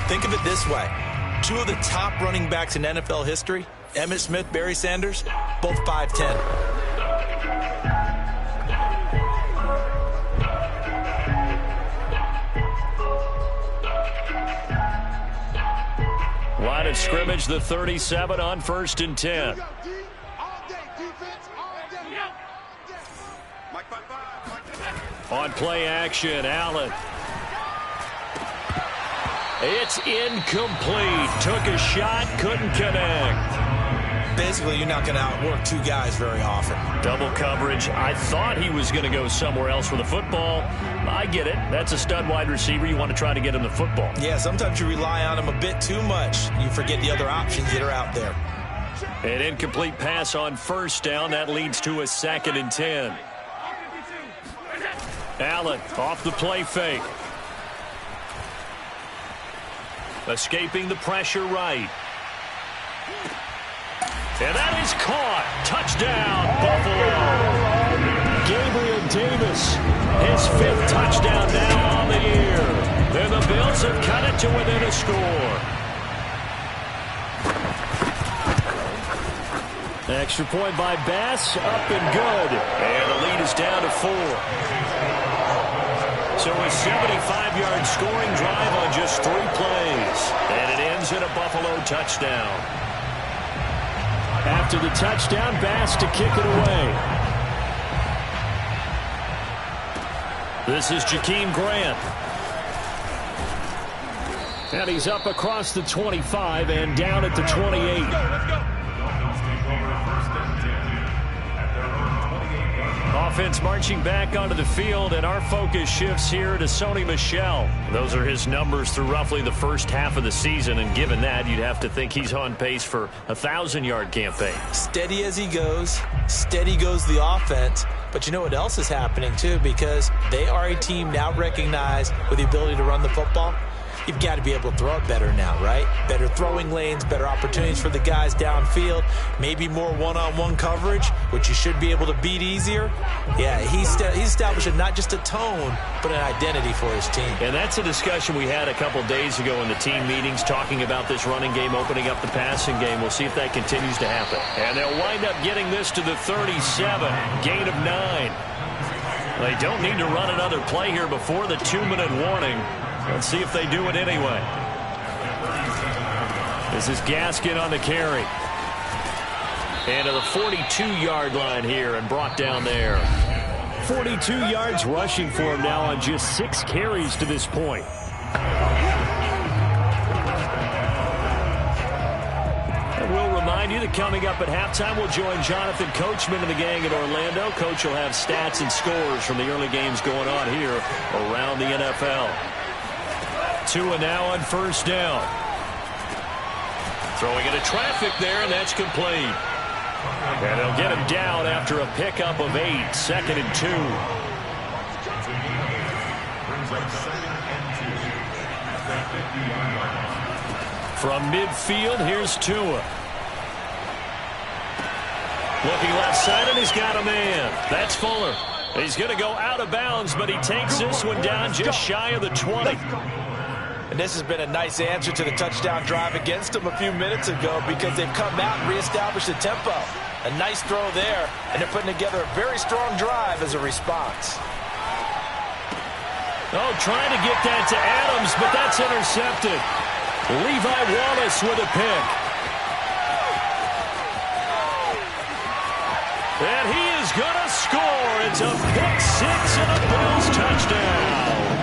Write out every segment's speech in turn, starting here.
Think of it this way. Two of the top running backs in NFL history, Emmitt Smith, Barry Sanders, both 5'10". Line of scrimmage, the 37 on 1st and 10. On play action, Allen. It's incomplete. Took a shot, couldn't connect. Basically, you're not going to outwork two guys very often. Double coverage. I thought he was going to go somewhere else with the football. I get it. That's a stud wide receiver. You want to try to get him the football. Yeah, sometimes you rely on him a bit too much. You forget the other options that are out there. An incomplete pass on 1st down. That leads to a 2nd and 10. Allen off the play fake. Escaping the pressure right. And that is caught. Touchdown, Buffalo. Gabriel Davis, his 5th touchdown now on the year. And the Bills have cut it to within a score. Extra point by Bass, up and good. And the lead is down to 4. So a 75-yard scoring drive on just 3 plays. And it ends in a Buffalo touchdown. After the touchdown, Bass to kick it away. This is Jakeem Grant. And he's up across the 25 and down at the 28. Let's go. Offense marching back onto the field, and our focus shifts here to Sony Michel. Those are his numbers through roughly the first half of the season, and given that, you'd have to think he's on pace for a 1,000-yard campaign. Steady as he goes, steady goes the offense. But you know what else is happening, too, because they are a team now recognized with the ability to run the football. You've got to be able to throw it better now, right? Better throwing lanes, better opportunities for the guys downfield, maybe more one-on-one coverage, which you should be able to beat easier. Yeah, he's establishing not just a tone, but an identity for his team. And that's a discussion we had a couple days ago in the team meetings, talking about this running game, opening up the passing game. We'll see if that continues to happen. And they'll wind up getting this to the 37, gain of 9. They don't need to run another play here before the 2-minute warning. Let's see if they do it anyway. This is Gaskin on the carry. And to the 42-yard line here and brought down there. 42 yards rushing for him now on just 6 carries to this point. And we'll remind you that coming up at halftime, we'll join Jonathan Coachman and the gang in Orlando. Coach will have stats and scores from the early games going on here around the NFL. Tua now on 1st down. Throwing into traffic there, and that's complete. And they'll get him down after a pickup of 8, 2nd and 2. From midfield, here's Tua. Looking left side, and he's got a man. That's Fuller. He's going to go out of bounds, but he takes this one down just shy of the 20. And this has been a nice answer to the touchdown drive against them a few minutes ago, because they've come out and reestablished the tempo. A nice throw there, and they're putting together a very strong drive as a response. Oh, trying to get that to Adams, but that's intercepted. Levi Wallace with a pick. And he is going to score. It's a pick 6 and a Bills touchdown.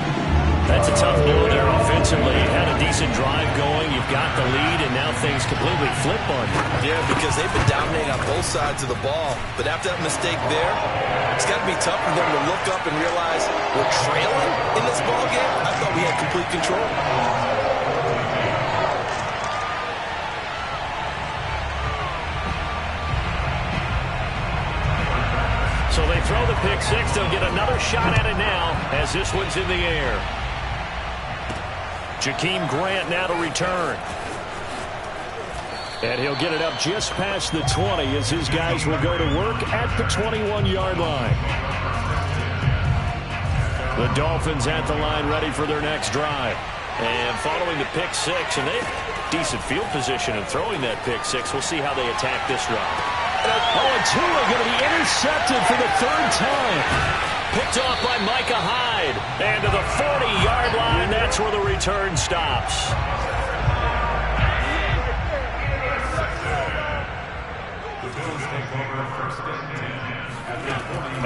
That's a tough blow there offensively. Had a decent drive going. You've got the lead, and now things completely flip on you. Yeah, because they've been dominating on both sides of the ball. But after that mistake there, it's got to be tough for them to look up and realize we're trailing in this ball game. I thought we had complete control. So they throw the pick 6. They'll get another shot at it now as this one's in the air. Jakeem Grant now to return. And he'll get it up just past the 20 as his guys will go to work at the 21-yard line. The Dolphins at the line ready for their next drive. And following the pick six, and they have decent field position in throwing that pick six. We'll see how they attack this drive. Oh, and Tua going to be intercepted for the third time. Picked off by Micah Hyde. And to the 40-yard line, that's where the return stops.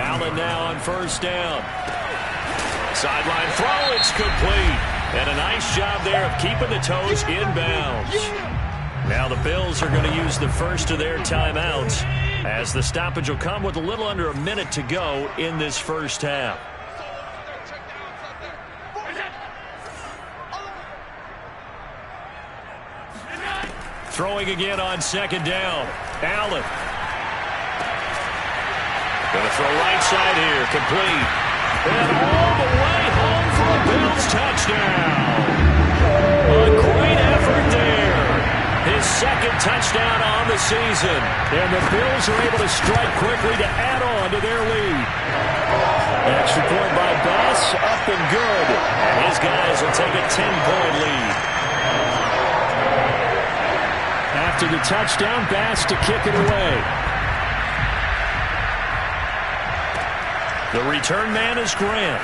Allen now on first down. Sideline throw, it's complete. And a nice job there of keeping the toes inbounds. Now the Bills are going to use the first of their timeouts as the stoppage will come with a little under a minute to go in this first half. Throwing again on second down. Allen. Going to throw right side here. Complete. And all the way home for a Bills touchdown. A great effort there. His second touchdown on the season. And the Bills are able to strike quickly to add on to their lead. Extra point by Bass, up and good. And his guys will take a 10-point lead. After the touchdown, Bass to kick it away. The return man is Grant.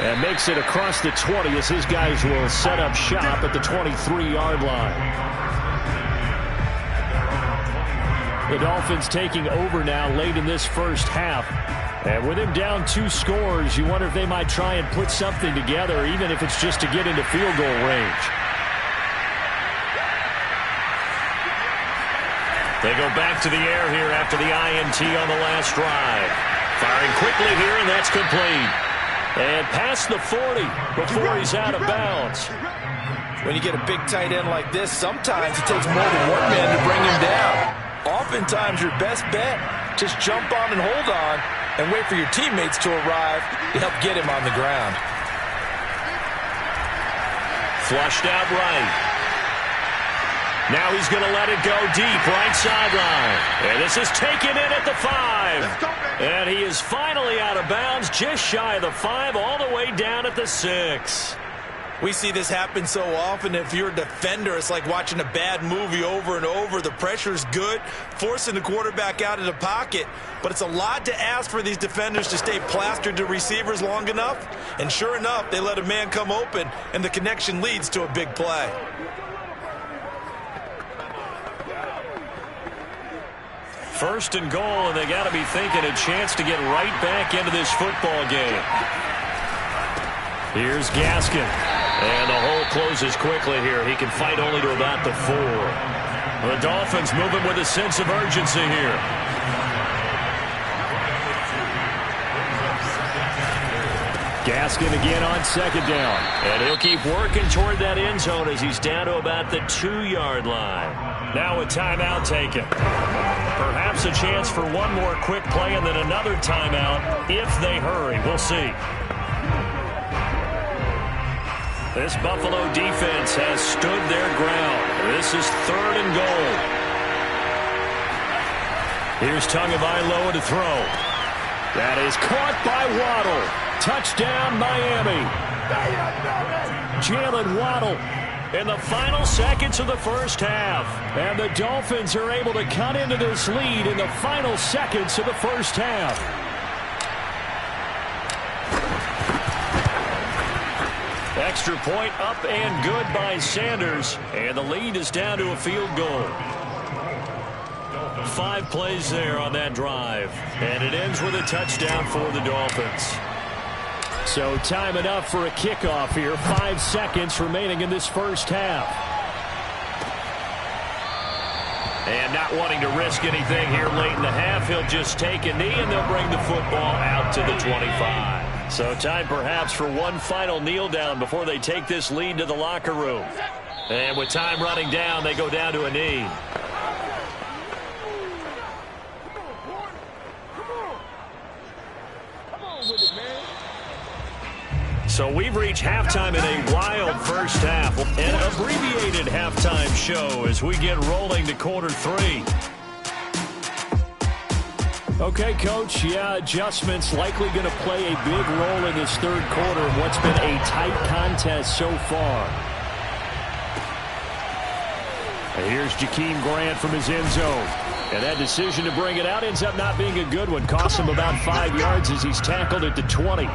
And makes it across the 20 as his guys will set up shop at the 23-yard line. The Dolphins taking over now late in this first half. And with him down 2 scores, you wonder if they might try and put something together, even if it's just to get into field goal range. They go back to the air here after the INT on the last drive. Firing quickly here, and that's complete. And past the 40 before he's out of bounds. When you get a big tight end like this, sometimes it takes more than one man to bring him down. Oftentimes, your best bet, just jump on and hold on and wait for your teammates to arrive to help get him on the ground. Flushed out right. Now he's going to let it go deep, right sideline. And this is taken in at the 5. And he is finally out of bounds, just shy of the 5, all the way down at the 6. We see this happen so often. If you're a defender, it's like watching a bad movie over and over. The pressure's good, forcing the quarterback out of the pocket. But it's a lot to ask for these defenders to stay plastered to receivers long enough. And sure enough, they let a man come open, and the connection leads to a big play. First and goal, and they got to be thinking a chance to get right back into this football game. Here's Gaskin. And the hole closes quickly here. He can fight only to about the 4. The Dolphins moving with a sense of urgency here. Gaskin again on second down. And he'll keep working toward that end zone as he's down to about the 2-yard line. Now a timeout taken. Perhaps a chance for one more quick play and then another timeout if they hurry. We'll see. This Buffalo defense has stood their ground. This is 3rd and goal. Here's Tagovailoa to throw. That is caught by Waddle. Touchdown, Miami. Jalen Waddle in the final seconds of the first half. And the Dolphins are able to cut into this lead in the final seconds of the first half. Extra point up and good by Sanders. And the lead is down to a field goal. 5 plays there on that drive. And it ends with a touchdown for the Dolphins. So time enough for a kickoff here. 5 seconds remaining in this first half. And not wanting to risk anything here late in the half, he'll just take a knee and they'll bring the football out to the 25. So time perhaps for one final kneel down before they take this lead to the locker room. And with time running down, they go down to a knee. So we've reached halftime in a wild first half. An abbreviated halftime show as we get rolling to quarter 3. Okay, Coach, yeah, adjustments likely going to play a big role in this third quarter in what's been a tight contest so far. And here's Jakeem Grant from his end zone. And that decision to bring it out ends up not being a good one. Costs him about 5 yards as he's tackled at the 20.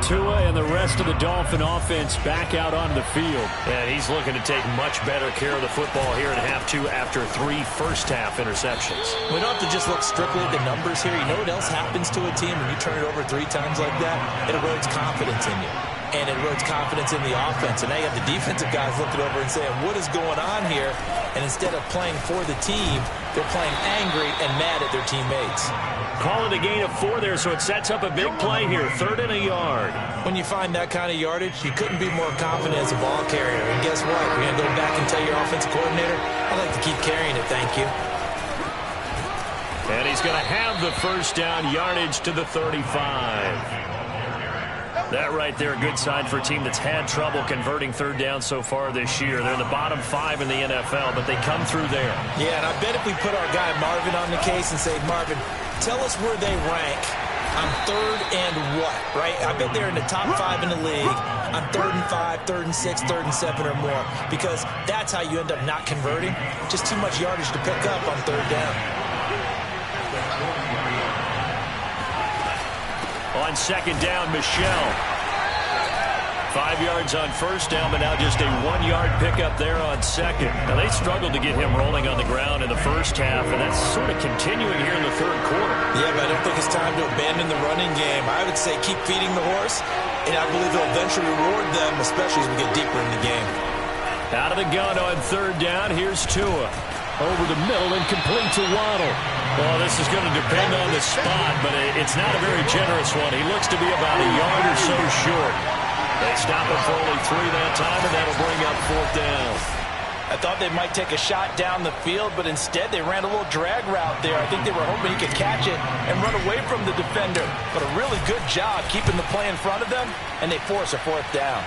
Tua and the rest of the Dolphin offense back out on the field. And he's looking to take much better care of the football here in half two after 3 first-half interceptions. We don't have to just look strictly at the numbers here. You know what else happens to a team when you turn it over 3 times like that? It erodes confidence in you. And it erodes confidence in the offense. And now you have the defensive guys looking over and saying, what is going on here? And instead of playing for the team, they're playing angry and mad at their teammates. Call it a gain of 4 there, so it sets up a big play here. 3rd and a yard. When you find that kind of yardage, you couldn't be more confident as a ball carrier. And guess what? You're going to go back and tell your offensive coordinator, I'd like to keep carrying it, thank you. And he's going to have the first down, yardage to the 35. That right there, a good sign for a team that's had trouble converting third down so far this year. They're in the bottom 5 in the NFL, but they come through there. Yeah, and I bet if we put our guy Marvin on the case and say, Marvin, tell us where they rank on 3rd and what, right? I bet they're in the top 5 in the league on 3rd and 5, 3rd and 6, 3rd and 7 or more, because that's how you end up not converting. Just too much yardage to pick up on 3rd down. On 2nd down, Michel. 5 yards on 1st down, but now just a 1-yard pickup there on 2nd. Now, they struggled to get him rolling on the ground in the first half, and that's sort of continuing here in the 3rd quarter. Yeah, but I don't think it's time to abandon the running game. I would say keep feeding the horse, and I believe he'll eventually reward them, especially as we get deeper in the game. Out of the gun on 3rd down, here's Tua. Over the middle and complete to Waddle. Well, this is going to depend on the spot, but it's not a very generous one. He looks to be about a yard or so short. They stop him for only 3 that time, and that'll bring up 4th down. I thought they might take a shot down the field, but instead they ran a little drag route there. I think they were hoping he could catch it and run away from the defender. But a really good job keeping the play in front of them, and they force a 4th down.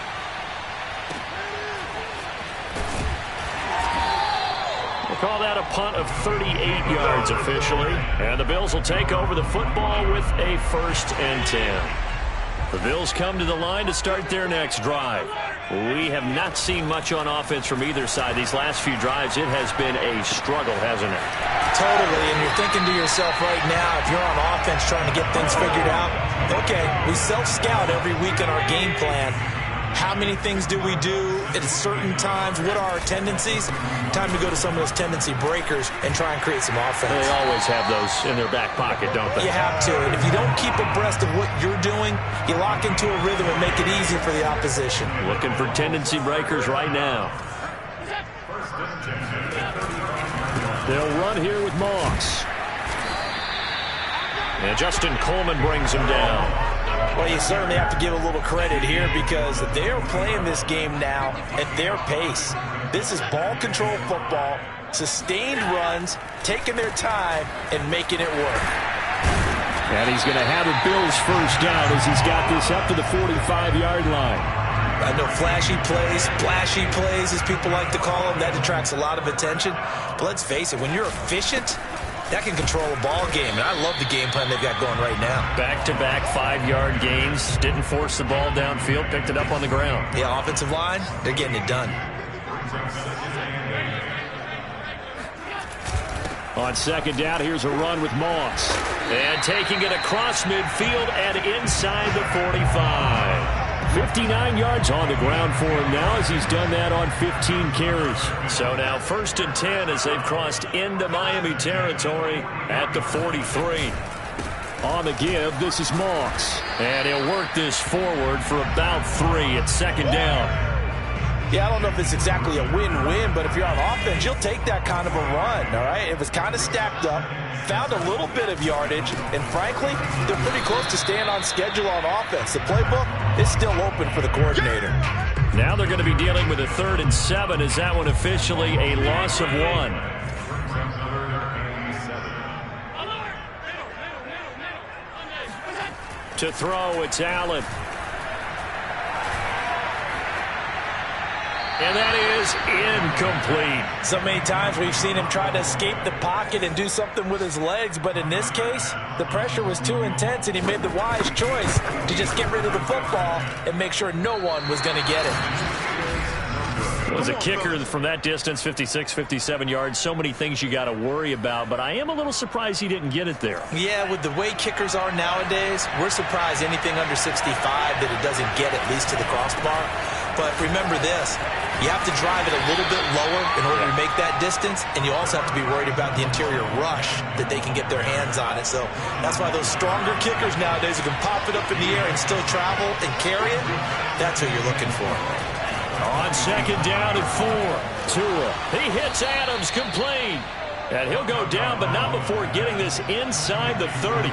We'll call that a punt of 38 yards officially. And the Bills will take over the football with a 1st and 10. The Bills come to the line to start their next drive. We have not seen much on offense from either side. These last few drives, it has been a struggle, hasn't it? Totally, and you're thinking to yourself right now, if you're on offense trying to get things figured out, okay, we self-scout every week in our game plan. How many things do we do at certain times? What are our tendencies? Time to go to some of those tendency breakers and try and create some offense. They always have those in their back pocket, don't they? You have to. And if you don't keep abreast of what you're doing, you lock into a rhythm and make it easy for the opposition. Looking for tendency breakers right now. They'll run here with Moss. And Justin Coleman brings him down. Well, you certainly have to give a little credit here because they are playing this game now at their pace. This is ball control football, sustained runs, taking their time, and making it work. And he's going to have a Bills first down as he's got this up to the 45-yard line. I know flashy plays, splashy plays, as people like to call them, that attracts a lot of attention. But let's face it, when you're efficient, that can control a ball game, and I love the game plan they've got going right now. Back-to-back 5-yard gains. Didn't force the ball downfield, picked it up on the ground. Yeah, offensive line, they're getting it done. On 2nd down, here's a run with Moss. And taking it across midfield and inside the 45. 59 yards on the ground for him now as he's done that on 15 carries. So now 1st and 10 as they've crossed into Miami territory at the 43. On the give, this is Moss. And he'll work this forward for about 3 at 2nd down. Yeah, I don't know if it's exactly a win-win, but if you're on offense, you'll take that kind of a run, all right? It was kind of stacked up, found a little bit of yardage, and frankly, they're pretty close to staying on schedule on offense. The playbook is still open for the coordinator. Now they're going to be dealing with a 3rd and 7. Is that one officially a loss of 1? To throw, it's Allen. And that is incomplete. So many times we've seen him try to escape the pocket and do something with his legs, but in this case, the pressure was too intense, and he made the wise choice to just get rid of the football and make sure no one was going to get it. Was a kicker from that distance, 56, 57 yards. So many things you got to worry about, but I am a little surprised he didn't get it there. Yeah, with the way kickers are nowadays, we're surprised anything under 65 that it doesn't get at least to the crossbar. But remember this, you have to drive it a little bit lower in order to make that distance, and you also have to be worried about the interior rush that they can get their hands on it. So that's why those stronger kickers nowadays who can pop it up in the air and still travel and carry it, that's what you're looking for. On second down and 4, Tua. He hits Adams, complete. And he'll go down, but not before getting this inside the 30.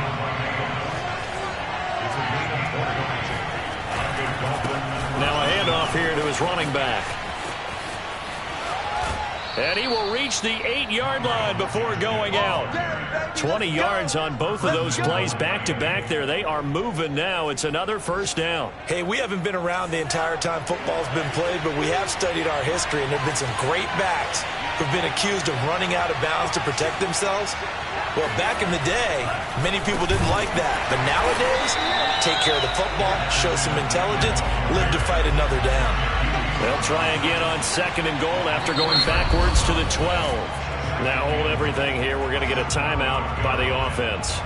Now a handoff here to his running back. And he will reach the 8-yard line before going out. 20 yards on both of those plays back-to-back there. They are moving now. It's another first down. Hey, we haven't been around the entire time football's been played, but we have studied our history, and there have been some great backs who've been accused of running out of bounds to protect themselves. Well, back in the day, many people didn't like that. But nowadays, take care of the football, show some intelligence, live to fight another down. They'll try again on second and goal after going backwards to the 12. Now hold everything here. We're going to get a timeout by the offense.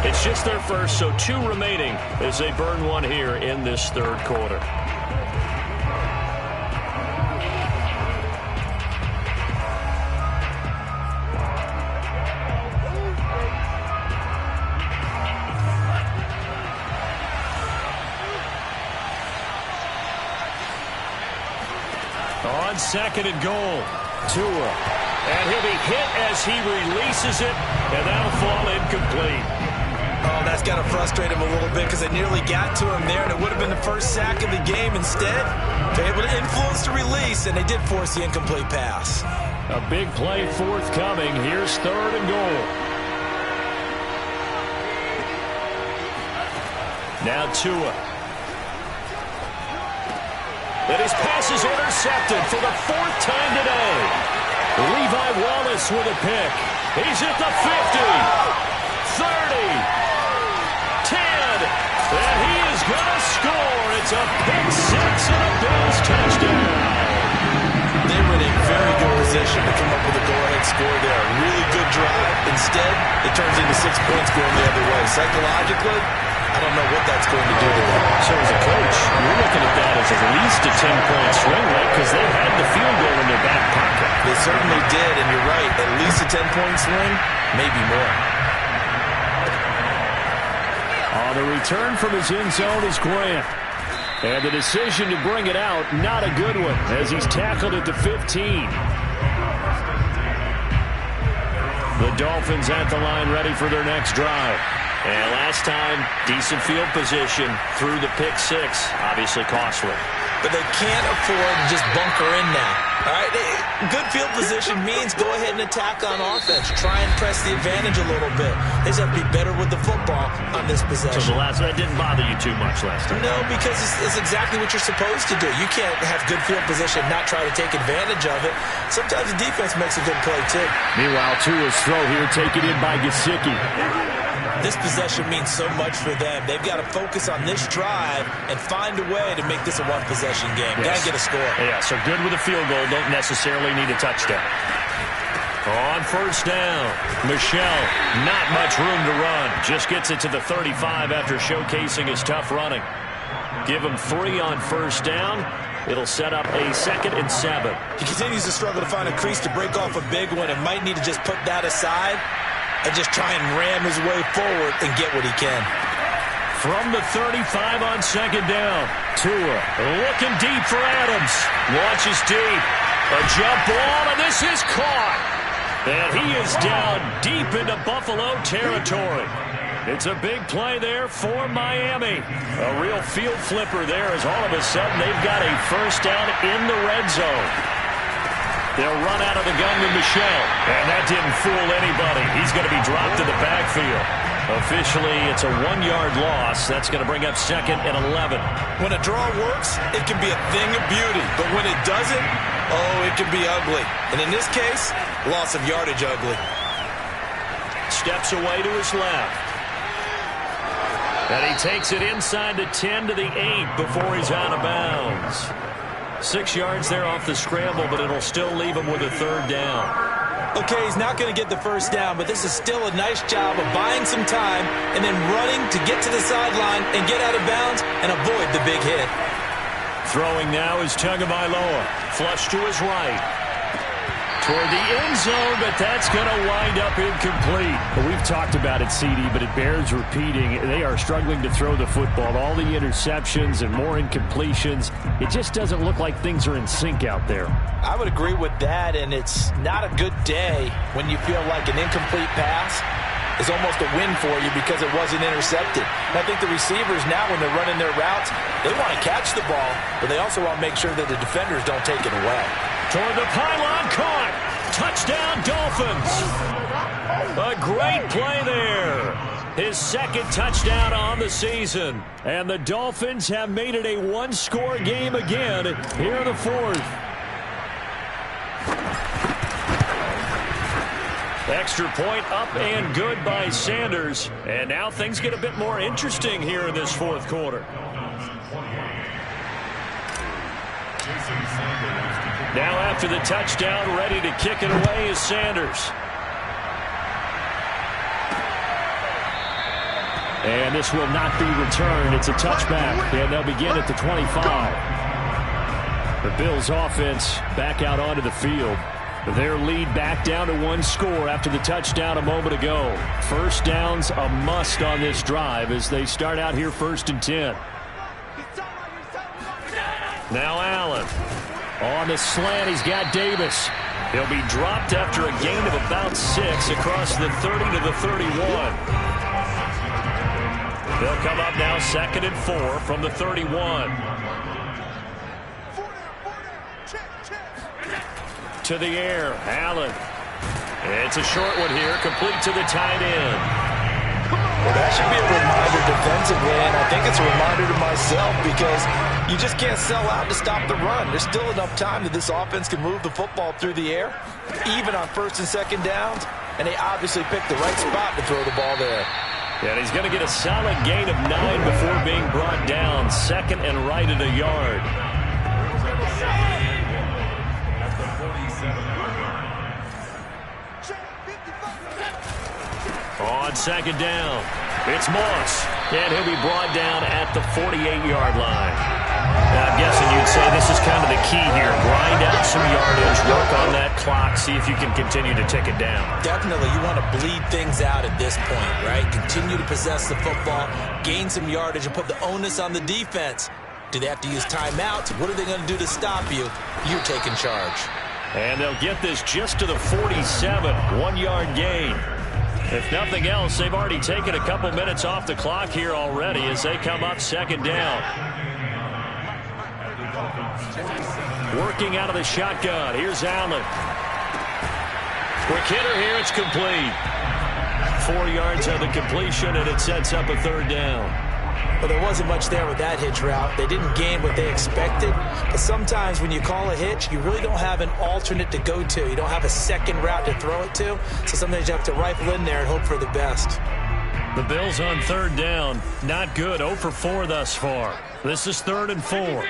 It's just their first, so 2 remaining as they burn one here in this third quarter. On second and goal, Tua. And he'll be hit as he releases it, and that'll fall incomplete. Oh, that's got to frustrate him a little bit because they nearly got to him there, and it would have been the first sack of the game. Instead, they're able to influence the release, and they did force the incomplete pass. A big play forthcoming. Here's third and goal. Now Tua. And his pass is intercepted for the 4th time today. Levi Wallace with a pick. He's at the 50, 30, 10, and he is going to score. It's a pick 6 and a Bills touchdown. They were in a very good position to come up with a go-ahead score there. A really good drive. Instead, it turns into 6 points going the other way. Psychologically, I don't know what that's going to do to them. So as a coach, you're looking at that as at least a 10-point swing, right? Because they had the field goal in their back pocket. They certainly did, and you're right. At least a 10-point swing, maybe more. On the return from his end zone is Grant. And the decision to bring it out, not a good one, as he's tackled at the 15. The Dolphins at the line ready for their next drive. And last time, decent field position through the pick 6. Obviously costly. But they can't afford to just bunker in now. All right? Good field position means go ahead and attack on offense. Try and press the advantage a little bit. They just have to be better with the football on this possession. So that didn't bother you too much last time? No, because it's exactly what you're supposed to do. You can't have good field position and not try to take advantage of it. Sometimes the defense makes a good play, too. Meanwhile, Tua's throw here taken in by Gesicki. This possession means so much for them. They've got to focus on this drive and find a way to make this a one-possession game. Yes. Got to get a score. Yeah, so good with a field goal. Don't necessarily need a touchdown. On first down, Michel, not much room to run. Just gets it to the 35 after showcasing his tough running. Give him 3 on first down. It'll set up a 2nd and 7. He continues to struggle to find a crease to break off a big one and might need to just put that aside and just try and ram his way forward and get what he can. From the 35 on second down, Tua looking deep for Adams. Launches deep. A jump ball, and this is caught. And he is down deep into Buffalo territory. It's a big play there for Miami. A real field flipper there as all of a sudden they've got a first down in the red zone. They'll run out of the gun with Michel. And that didn't fool anybody. He's going to be dropped in the backfield. Officially, it's a 1-yard loss. That's going to bring up 2nd and 11. When a draw works, it can be a thing of beauty. But when it doesn't, oh, it can be ugly. And in this case, loss of yardage ugly. Steps away to his left. And he takes it inside the 10 to the 8 before he's out of bounds. 6 yards there off the scramble, but it'll still leave him with a 3rd down. Okay, he's not going to get the 1st down, but this is still a nice job of buying some time and then running to get to the sideline and get out of bounds and avoid the big hit. Throwing now is Tagovailoa. Flush to his right. Toward the end zone, but that's going to wind up incomplete. Well, we've talked about it, CD, but it bears repeating. They are struggling to throw the football. All the interceptions and more incompletions. It just doesn't look like things are in sync out there. I would agree with that, and it's not a good day when you feel like an incomplete pass is almost a win for you because it wasn't intercepted. And I think the receivers now, when they're running their routes, they want to catch the ball, but they also want to make sure that the defenders don't take it away. Toward the pylon, caught. Touchdown, Dolphins. A great play there. His 2nd touchdown on the season. And the Dolphins have made it a 1-score game again here in the 4th. Extra point up and good by Sanders. And now things get a bit more interesting here in this 4th quarter. Now after the touchdown, ready to kick it away is Sanders. And this will not be returned. It's a touchback, and they'll begin at the 25. The Bills offense back out onto the field. Their lead back down to 1 score after the touchdown a moment ago. 1st down's a must on this drive as they start out here 1st and 10. Now Allen. On the slant, he's got Davis. He'll be dropped after a gain of about 6 across the 30 to the 31. They'll come up now 2nd and 4 from the 31. To the air, Allen. It's a short one here, complete to the tight end. Well, that should be a reminder defensively, and I think it's a reminder to myself because you just can't sell out to stop the run. There's still enough time that this offense can move the football through the air, even on 1st and 2nd downs, and they obviously picked the right spot to throw the ball there. And he's going to get a solid gain of 9 before being brought down. 2nd and right at a yard. On 2nd down, it's Moss, and he'll be brought down at the 48-yard line. Now, I'm guessing you'd say this is kind of the key here. Grind out some yardage, work on that clock, see if you can continue to tick it down. Definitely, you want to bleed things out at this point, right? Continue to possess the football, gain some yardage, and put the onus on the defense. Do they have to use timeouts? What are they going to do to stop you? You're taking charge. And they'll get this just to the 47, 1-yard gain. If nothing else, they've already taken a couple minutes off the clock here already as they come up 2nd down. Working out of the shotgun. Here's Allen. Quick hitter here. It's complete. 4 yards on the completion, and it sets up a 3rd down. Well, there wasn't much there with that hitch route. They didn't gain what they expected. But sometimes when you call a hitch, you really don't have an alternate to go to. You don't have a second route to throw it to. So sometimes you have to rifle in there and hope for the best. The Bills on 3rd down. Not good. 0 for 4 thus far. This is 3rd and 4.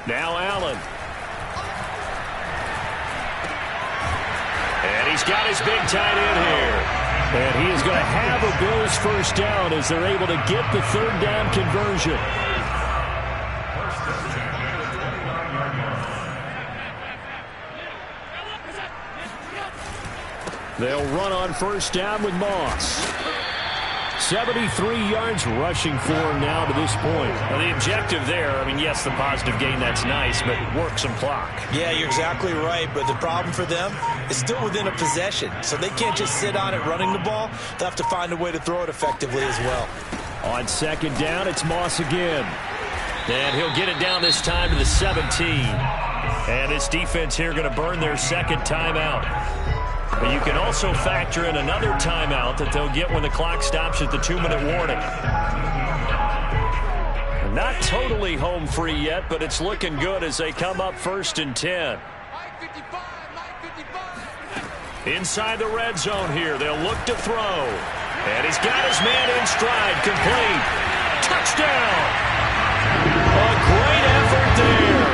Now Allen. And he's got his big tight end here. And he is going to have a Bills 1st down as they're able to get the 3rd down conversion. They'll run on 1st down with Moss. 73 yards rushing for him now to this point. Now the objective there, I mean, yes, the positive gain, that's nice, but work some clock. Yeah, you're exactly right, but the problem for them is still within a possession, so they can't just sit on it running the ball. They'll have to find a way to throw it effectively as well. On 2nd down, it's Moss again. And he'll get it down this time to the 17. And this defense here going to burn their 2nd timeout. But you can also factor in another timeout that they'll get when the clock stops at the 2-minute warning. Not totally home free yet, but it's looking good as they come up 1st and 10. Inside the red zone here, they'll look to throw. And he's got his man in stride, complete. Touchdown! A great effort there.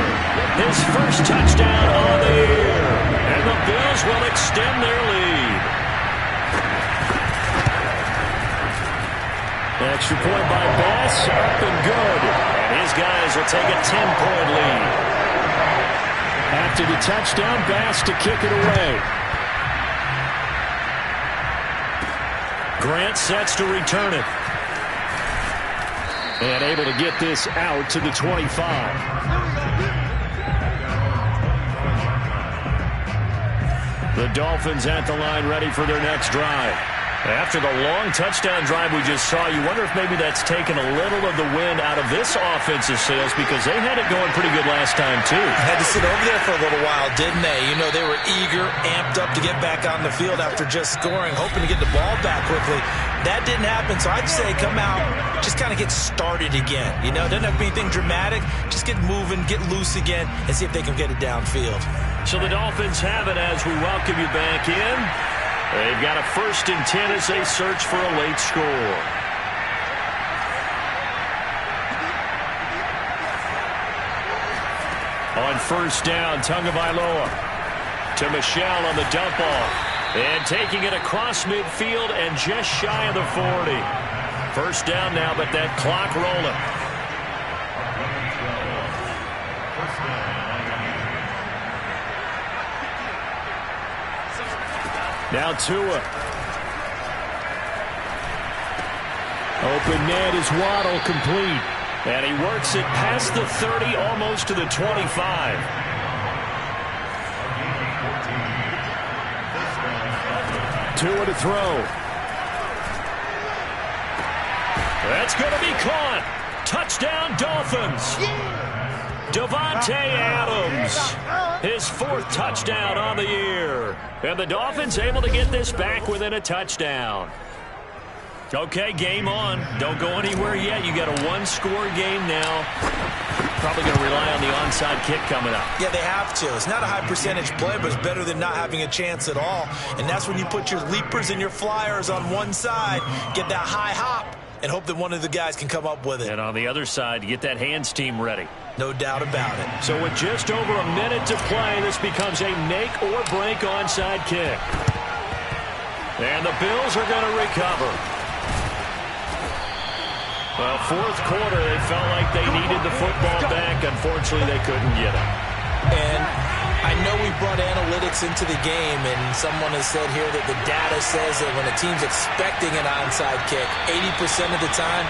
His first touchdown on the year. And the Bills will extend their lead. Extra point by Bass, up and good. And his guys will take a 10-point lead. After the touchdown, Bass to kick it away. Grant sets to return it. And able to get this out to the 25. The Dolphins at the line ready for their next drive. After the long touchdown drive we just saw, you wonder if maybe that's taken a little of the wind out of this offensive sails because they had it going pretty good last time too. Had to sit over there for a little while, didn't they? You know, they were eager, amped up to get back on the field after just scoring, hoping to get the ball back quickly. That didn't happen, so I'd say come out, just kind of get started again. You know, doesn't have to be anything dramatic. Just get moving, get loose again, and see if they can get it downfield. So the Dolphins have it as we welcome you back in. They've got a 1st and 10 as they search for a late score. On 1st down, Tagovailoa to Michel on the dump off. And taking it across midfield and just shy of the 40. 1st down now, but that clock rolling. Now Tua. Open net is Waddle, complete. And he works it past the 30, almost to the 25. Tua to throw. That's going to be caught. Touchdown, Dolphins. Davante Adams, his 4th touchdown on the year. And the Dolphins able to get this back within a touchdown. Okay, game on. Don't go anywhere yet. You got a 1-score game now. Probably going to rely on the onside kick coming up. Yeah, they have to. It's not a high percentage play, but it's better than not having a chance at all. And that's when you put your leapers and your flyers on one side, get that high hop, and hope that one of the guys can come up with it. And on the other side, get that hands team ready. No doubt about it. So with just over a minute to play, this becomes a make or break onside kick. And the Bills are going to recover. Well, 4th quarter, they felt like they needed the football back. Unfortunately, they couldn't get it. And I know we brought analytics into the game, and someone has said here that the data says that when a team's expecting an onside kick, 80% of the time,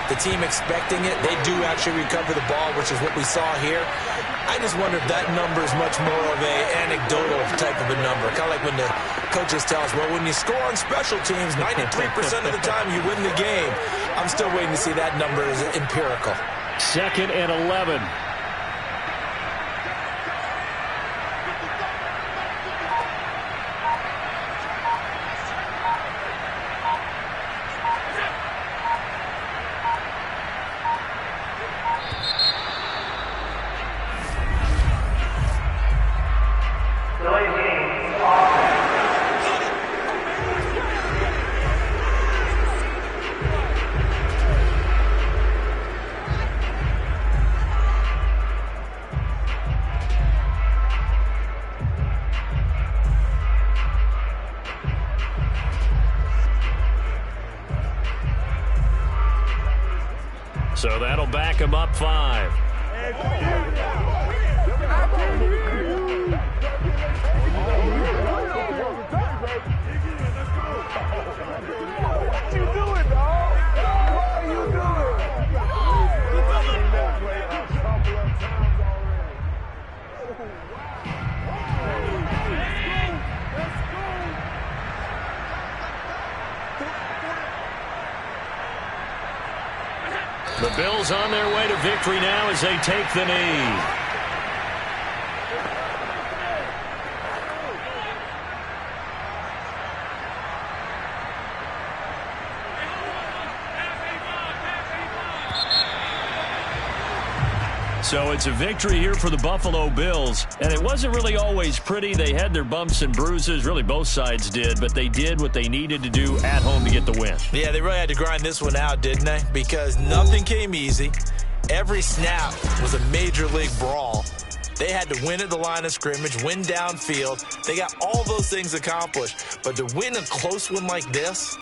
the team expecting it, they do actually recover the ball, which is what we saw here. I just wonder if that number is much more of an anecdotal type of a number. Kind of like when the coaches tell us, well, when you score on special teams, 93% of the time you win the game. I'm still waiting to see that number as empirical. 2nd and 11. So that'll back him up 5. The Bills on their way to victory now as they take the knee. So it's a victory here for the Buffalo Bills. And it wasn't really always pretty. They had their bumps and bruises. Really, both sides did. But they did what they needed to do at home to get the win. Yeah, they really had to grind this one out, didn't they? Because nothing came easy. Every snap was a major league brawl. They had to win at the line of scrimmage, win downfield. They got all those things accomplished. But to win a close one like this,